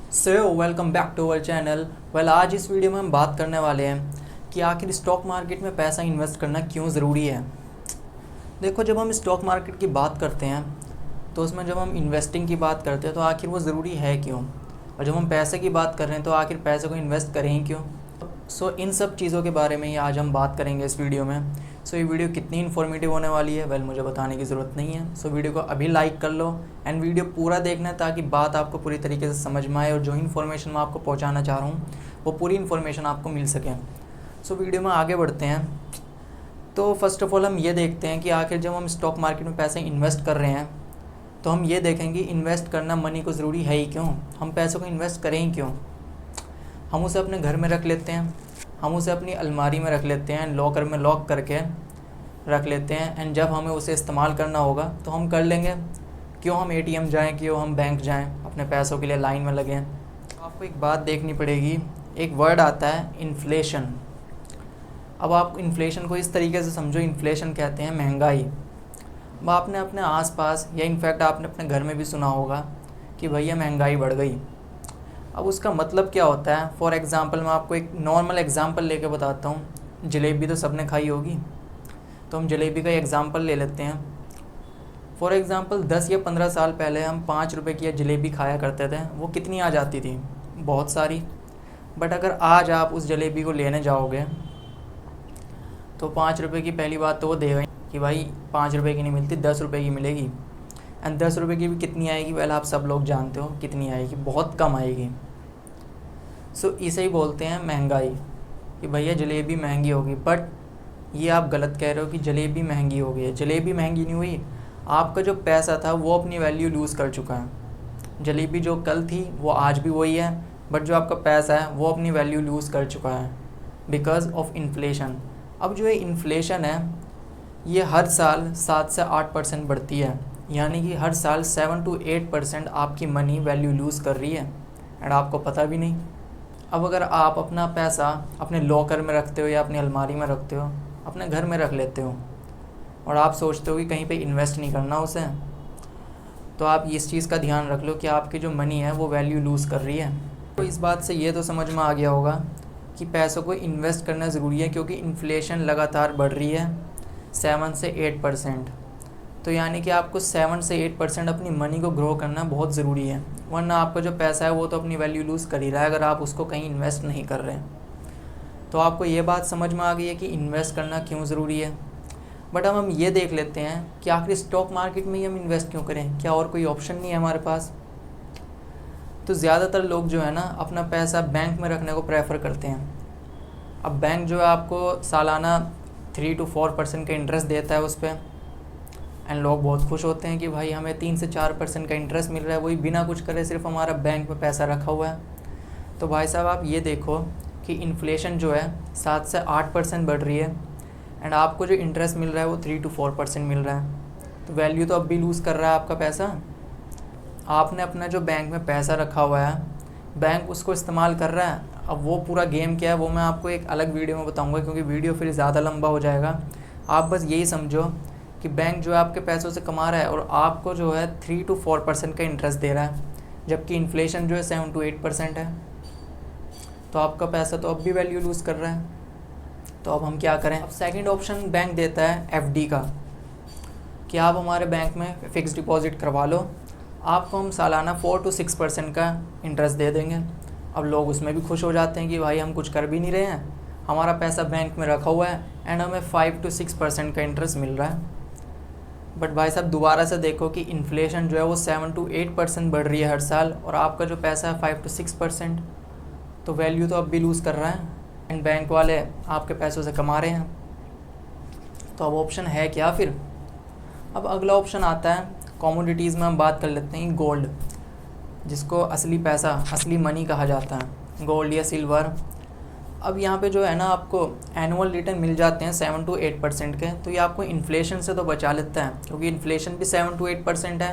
So welcome back to our channel. आज इस video में हम बात करने वाले हैं कि आखिर स्टॉक मार्केट में पैसा इन्वेस्ट करना क्यों ज़रूरी है। देखो, जब हम स्टॉक मार्केट की बात करते हैं तो उसमें जब हम इन्वेस्टिंग की बात करते हैं तो आखिर वो ज़रूरी है क्यों, और जब हम पैसे की बात कर रहे हैं तो आखिर पैसे को इन्वेस्ट करें ही क्यों। इन सब चीज़ों के बारे में ही आज हम बात करेंगे इस वीडियो में। ये वीडियो कितनी इन्फॉर्मेटिव होने वाली है मुझे बताने की ज़रूरत नहीं है। वीडियो को अभी लाइक कर लो एंड वीडियो पूरा देखना ताकि बात आपको पूरी तरीके से समझ में आए और जो इन्फॉर्मेशन मैं आपको पहुंचाना चाह रहा हूँ वो पूरी इन्फॉर्मेशन आपको मिल सके। वीडियो में आगे बढ़ते हैं। तो फर्स्ट ऑफ ऑल हम ये देखते हैं कि आखिर जब हम स्टॉक मार्केट में पैसे इन्वेस्ट कर रहे हैं तो हम ये देखेंगे इन्वेस्ट करना मनी को ज़रूरी है ही क्यों, हम पैसों को इन्वेस्ट करें ही क्यों। हम उसे अपने घर में रख लेते हैं, हम उसे अपनी अलमारी में रख लेते हैं, लॉकर में लॉक करके रख लेते हैं एंड जब हमें उसे इस्तेमाल करना होगा तो हम कर लेंगे। क्यों हम एटीएम जाएं, क्यों हम बैंक जाएं, अपने पैसों के लिए लाइन में लगें। आपको एक बात देखनी पड़ेगी, एक वर्ड आता है इन्फ्लेशन। अब आप इन्फ्लेशन को इस तरीके से समझो, इन्फ्लेशन कहते हैं महंगाई। अब आपने अपने आसपास या इनफैक्ट आपने अपने घर में भी सुना होगा कि भैया महंगाई बढ़ गई। अब उसका मतलब क्या होता है। फॉर एग्ज़ाम्पल मैं आपको एक नॉर्मल एग्ज़ाम्पल लेके बताता हूँ। जलेबी तो सबने खाई होगी, तो हम जलेबी का एग्ज़ाम्पल ले लेते हैं। फॉर एग्ज़ाम्पल 10 या 15 साल पहले हम 5 रुपए की जलेबी खाया करते थे। वो कितनी आ जाती थी, बहुत सारी। बट अगर आज आप उस जलेबी को लेने जाओगे तो 5 रुपये की पहली बात तो वो देगा कि भाई 5 रुपये की नहीं मिलती, 10 रुपये की मिलेगी। एंड 10 रुपये की भी कितनी आएगी, वेल आप सब लोग जानते हो कितनी आएगी, बहुत कम आएगी। इसे ही बोलते हैं महंगाई कि भैया जलेबी महंगी होगी। बट ये आप गलत कह रहे हो कि जलेबी महंगी हो गई है। जलेबी महंगी नहीं हुई, आपका जो पैसा था वो अपनी वैल्यू लूज़ कर चुका है। जलेबी जो कल थी वो आज भी वही है, बट जो आपका पैसा है वो अपनी वैल्यू लूज़ कर चुका है बिकॉज ऑफ इन्फ्लेशन। अब जो ये इन्फ्लेशन है ये हर साल 7 से 8% बढ़ती है, यानी कि हर साल 7 to 8% आपकी मनी वैल्यू लूज़ कर रही है एंड आपको पता भी नहीं। अब अगर आप अपना पैसा अपने लॉकर में रखते हो या अपनी अलमारी में रखते हो, अपने घर में रख लेते हो और आप सोचते हो कि कहीं पे इन्वेस्ट नहीं करना उसे, तो आप इस चीज़ का ध्यान रख लो कि आपकी जो मनी है वो वैल्यू लूज़ कर रही है। तो इस बात से ये तो समझ में आ गया होगा कि पैसों को इन्वेस्ट करना ज़रूरी है, क्योंकि इन्फ्लेशन लगातार बढ़ रही है 7 से 8%। तो यानी कि आपको 7 से 8% अपनी मनी को ग्रो करना बहुत ज़रूरी है, वरना आपका जो पैसा है वो तो अपनी वैल्यू लूज़ कर ही रहा है अगर आप उसको कहीं इन्वेस्ट नहीं कर रहे हैं। तो आपको ये बात समझ में आ गई है कि इन्वेस्ट करना क्यों ज़रूरी है। बट अब हम ये देख लेते हैं कि आखिर स्टॉक मार्केट में ही हम इन्वेस्ट क्यों करें, क्या और कोई ऑप्शन नहीं है हमारे पास। तो ज़्यादातर लोग जो है ना अपना पैसा बैंक में रखने को प्रेफर करते हैं। अब बैंक जो है आपको सालाना 3 to 4% का इंटरेस्ट देता है उस पर, एंड लोग बहुत खुश होते हैं कि भाई हमें 3 से 4% का इंटरेस्ट मिल रहा है, वही बिना कुछ करे, सिर्फ हमारा बैंक में पैसा रखा हुआ है। तो भाई साहब आप ये देखो कि इन्फ्लेशन जो है 7 से 8% बढ़ रही है एंड आपको जो इंटरेस्ट मिल रहा है वो 3 to 4% मिल रहा है। तो वैल्यू तो अब भी लूज़ कर रहा है आपका पैसा। आपने अपना जो बैंक में पैसा रखा हुआ है, बैंक उसको इस्तेमाल कर रहा है। अब वो पूरा गेम क्या है वो मैं आपको एक अलग वीडियो में बताऊंगा, क्योंकि वीडियो फिर ज़्यादा लंबा हो जाएगा। आप बस यही समझो कि बैंक जो है आपके पैसों से कमा रहा है और आपको जो है 3 to 4% का इंटरेस्ट दे रहा है, जबकि इन्फ्लेशन जो है 7 to 8% है। तो आपका पैसा तो अब भी वैल्यू लूज़ कर रहा है। तो अब हम क्या करें। अब सेकंड ऑप्शन बैंक देता है एफडी का, कि आप हमारे बैंक में फ़िक्स डिपॉजिट करवा लो, आपको हम सालाना 4 to 6% का इंटरेस्ट दे देंगे। अब लोग उसमें भी खुश हो जाते हैं कि भाई हम कुछ कर भी नहीं रहे हैं, हमारा पैसा बैंक में रखा हुआ है एंड हमें 5 to 6% का इंटरेस्ट मिल रहा है। बट भाई साहब दोबारा से देखो कि इन्फ्लेशन जो है वो 7 to 8% बढ़ रही है हर साल, और आपका जो पैसा है 5 to 6%, तो वैल्यू तो अब भी लूज़ कर रहा है एंड बैंक वाले आपके पैसों से कमा रहे हैं। तो अब ऑप्शन है क्या फिर। अब अगला ऑप्शन आता है कमोडिटीज़ में हम बात कर लेते हैं गोल्ड, जिसको असली पैसा, असली मनी कहा जाता है, गोल्ड या सिल्वर। अब यहाँ पे जो है ना आपको एनुअल रिटर्न मिल जाते हैं 7 to 8% के, तो ये आपको इन्फ्लेशन से तो बचा लेता है, क्योंकि इन्फ्लेशन भी 7 to 8% है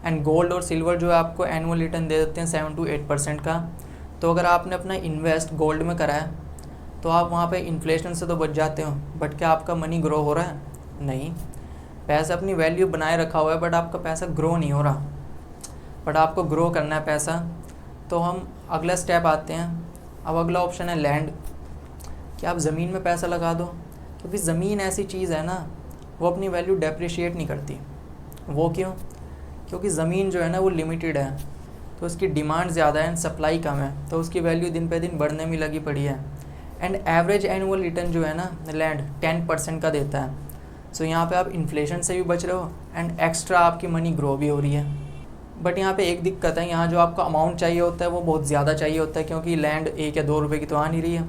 एंड गोल्ड और सिल्वर जो है आपको एनुअल रिटर्न दे देते हैं 7 to 8% का। तो अगर आपने अपना इन्वेस्ट गोल्ड में करा है तो आप वहाँ पे इन्फ्लेशन से तो बच जाते हो, बट क्या आपका मनी ग्रो हो रहा है? नहीं, पैसा अपनी वैल्यू बनाए रखा हुआ है बट आपका पैसा ग्रो नहीं हो रहा। बट आपको ग्रो करना है पैसा, तो हम अगला स्टेप आते हैं। अब अगला ऑप्शन है लैंड, कि आप ज़मीन में पैसा लगा दो, क्योंकि ज़मीन ऐसी चीज़ है ना, वो अपनी वैल्यू डेप्रिशिएट नहीं करती। वो क्यों? क्योंकि ज़मीन जो है ना वो लिमिटेड है, तो उसकी डिमांड ज़्यादा है एंड सप्लाई कम है, तो उसकी वैल्यू दिन पे दिन बढ़ने में लगी पड़ी है। एंड एवरेज एनुअल रिटर्न जो है ना लैंड 10% का देता है। सो यहाँ पे आप इन्फ्लेशन से भी बच रहे हो एंड एक्स्ट्रा आपकी मनी ग्रो भी हो रही है। बट यहाँ पे एक दिक्कत है, यहाँ जो आपको अमाउंट चाहिए होता है वो बहुत ज़्यादा चाहिए होता है, क्योंकि लैंड 1 या 2 रुपये की तो आ नहीं रही है।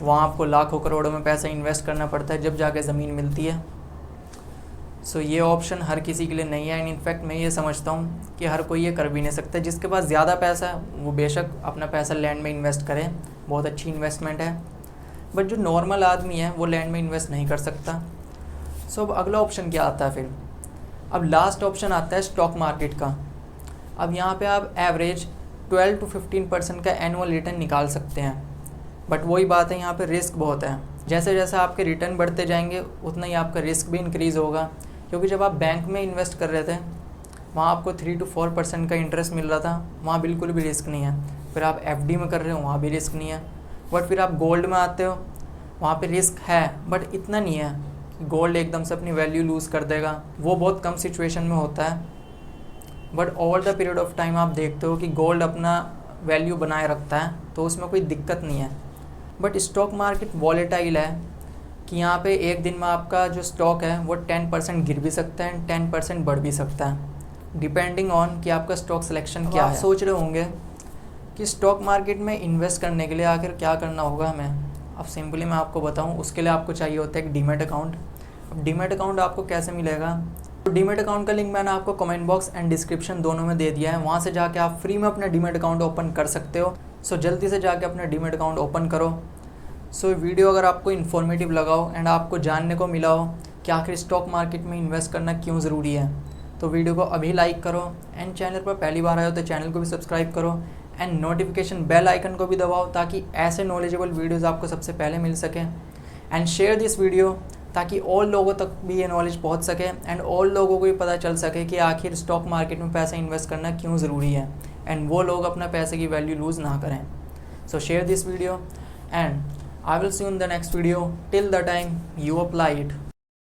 वहाँ आपको लाखों करोड़ों में पैसा इन्वेस्ट करना पड़ता है जब जाके ज़मीन मिलती है। सो ये ऑप्शन हर किसी के लिए नहीं है एंड इनफैक्ट मैं ये समझता हूँ कि हर कोई ये कर भी नहीं सकता। जिसके पास ज़्यादा पैसा है वो बेशक अपना पैसा लैंड में इन्वेस्ट करे, बहुत अच्छी इन्वेस्टमेंट है। बट जो नॉर्मल आदमी है वो लैंड में इन्वेस्ट नहीं कर सकता। सो अब अगला ऑप्शन क्या आता है फिर? अब लास्ट ऑप्शन आता है स्टॉक मार्केट का। अब यहाँ पे आप एवरेज 12 to 15% का एनुअल रिटर्न निकाल सकते हैं। बट वही बात है, यहाँ पे रिस्क बहुत है। जैसे जैसे आपके रिटर्न बढ़ते जाएंगे उतना ही आपका रिस्क भी इंक्रीज़ होगा, क्योंकि जब आप बैंक में इन्वेस्ट कर रहे थे वहाँ आपको 3 to 4% का इंटरेस्ट मिल रहा था, वहाँ बिल्कुल भी रिस्क नहीं है। फिर आप एफडी में कर रहे हो, वहाँ भी रिस्क नहीं है। बट फिर आप गोल्ड में आते हो, वहाँ पे रिस्क है बट इतना नहीं है कि गोल्ड एकदम से अपनी वैल्यू लूज़ कर देगा, वो बहुत कम सिचुएशन में होता है। But over the period of time आप देखते हो कि गोल्ड अपना वैल्यू बनाए रखता है, तो उसमें कोई दिक्कत नहीं है। बट स्टॉक मार्केट वॉलेटाइल है कि यहाँ पे एक दिन में आपका जो स्टॉक है वो 10% गिर भी सकता है एंड 10% बढ़ भी सकता है, डिपेंडिंग ऑन कि आपका स्टॉक सिलेक्शन क्या है। आप सोच रहे होंगे कि स्टॉक मार्केट में इन्वेस्ट करने के लिए आखिर क्या करना होगा हमें। अब सिंपली मैं आपको बताऊँ, उसके लिए आपको चाहिए होता है एक डीमैट अकाउंट। अब डीमैट अकाउंट आपको कैसे मिलेगा? तो डीमैट अकाउंट का लिंक मैंने आपको कमेंट बॉक्स एंड डिस्क्रिप्शन दोनों में दे दिया है, वहाँ से जाके आप फ्री में अपना डीमैट अकाउंट ओपन कर सकते हो। सो जल्दी से जाके अपना डीमैट अकाउंट ओपन करो। सो वीडियो अगर आपको इन्फॉर्मेटिव लगा हो एंड आपको जानने को मिला हो कि आखिर स्टॉक मार्केट में इन्वेस्ट करना क्यों ज़रूरी है, तो वीडियो को अभी लाइक करो एंड चैनल पर पहली बार आए हो तो चैनल को भी सब्सक्राइब करो एंड नोटिफिकेशन बेल आइकन को भी दबाओ, ताकि ऐसे नॉलेजेबल वीडियोज़ आपको सबसे पहले मिल सकें। एंड शेयर दिस वीडियो ताकि और लोगों तक भी ये नॉलेज पहुंच सके एंड और लोगों को भी पता चल सके कि आखिर स्टॉक मार्केट में पैसा इन्वेस्ट करना क्यों ज़रूरी है एंड वो लोग अपना पैसे की वैल्यू लूज़ ना करें। सो share this video and I will see you in the next video. Till the time, you apply it.